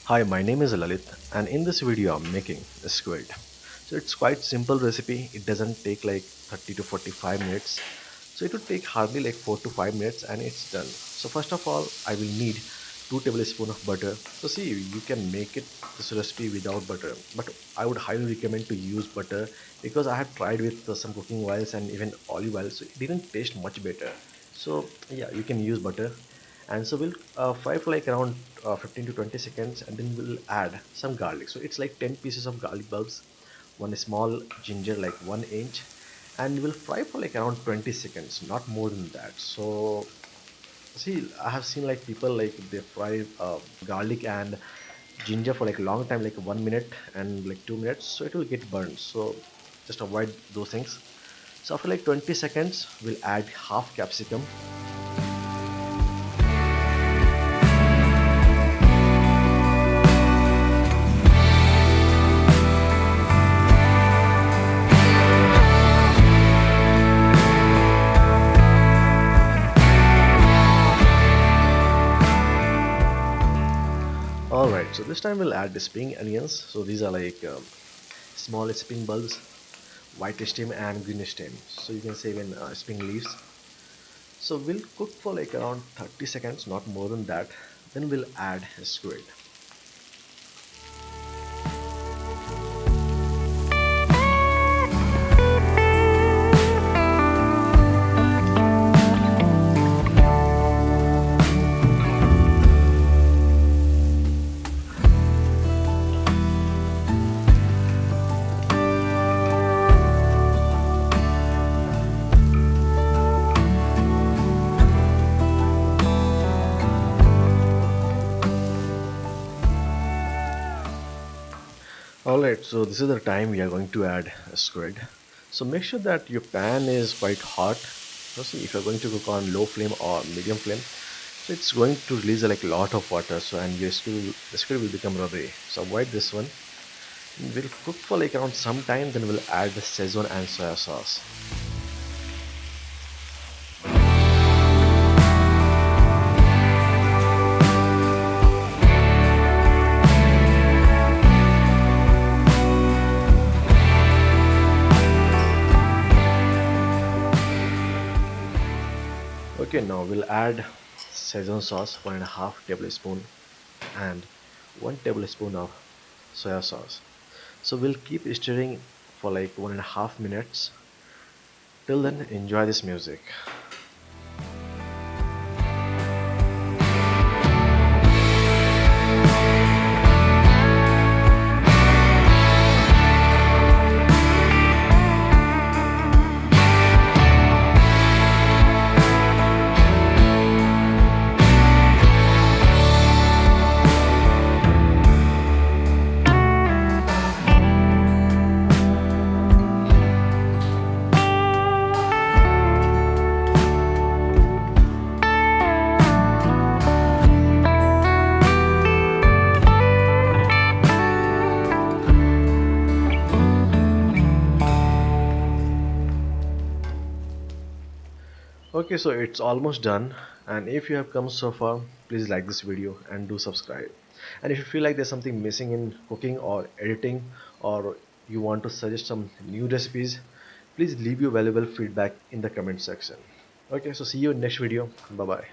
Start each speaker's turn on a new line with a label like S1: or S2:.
S1: Hi, my name is Lalit and in this video I'm making a squid. So it's quite simple recipe. It doesn't take like 30 to 45 minutes. So it would take hardly like 4 to 5 minutes and it's done. So first of all, I will need 2 tablespoons of butter. So see, you can make it this recipe without butter, but I would highly recommend to use butter because I have tried with some cooking oils and even olive oil, so it didn't taste much better. So yeah, you can use butter. And so we'll fry for like around 15 to 20 seconds, and then we'll add some garlic. So it's like 10 pieces of garlic bulbs, one small ginger like 1 inch, and we'll fry for like around 20 seconds, not more than that. So see, I have seen like people like they fry garlic and ginger for like a long time, like 1 minute and like 2 minutes, so it will get burned. So just avoid those things. So after like 20 seconds, we'll add half capsicum. Alright, so this time we'll add the spring onions. So these are like small spring bulbs, white stem and green stem. So you can say even spring leaves. So we'll cook for like around 30 seconds, not more than that. Then we'll add a squid. Alright, so this is the time we are going to add a squid. So make sure that your pan is quite hot. So see, if you're going to cook on low flame or medium flame, so it's going to release like a lot of water. So and the squid will become rubbery. So avoid this one. We'll cook for like around some time. Then we'll add the Schezwan and soya sauce. Okay, now we'll add Schezwan sauce 1.5 tablespoon and 1 tablespoon of soya sauce. So we'll keep stirring for like 1.5 minutes. Till then, enjoy this music. Okay, so it's almost done, and if you have come so far, please like this video and do subscribe. And if you feel like there's something missing in cooking or editing, or you want to suggest some new recipes, please leave your valuable feedback in the comment section. Okay, so see you in next video. Bye bye.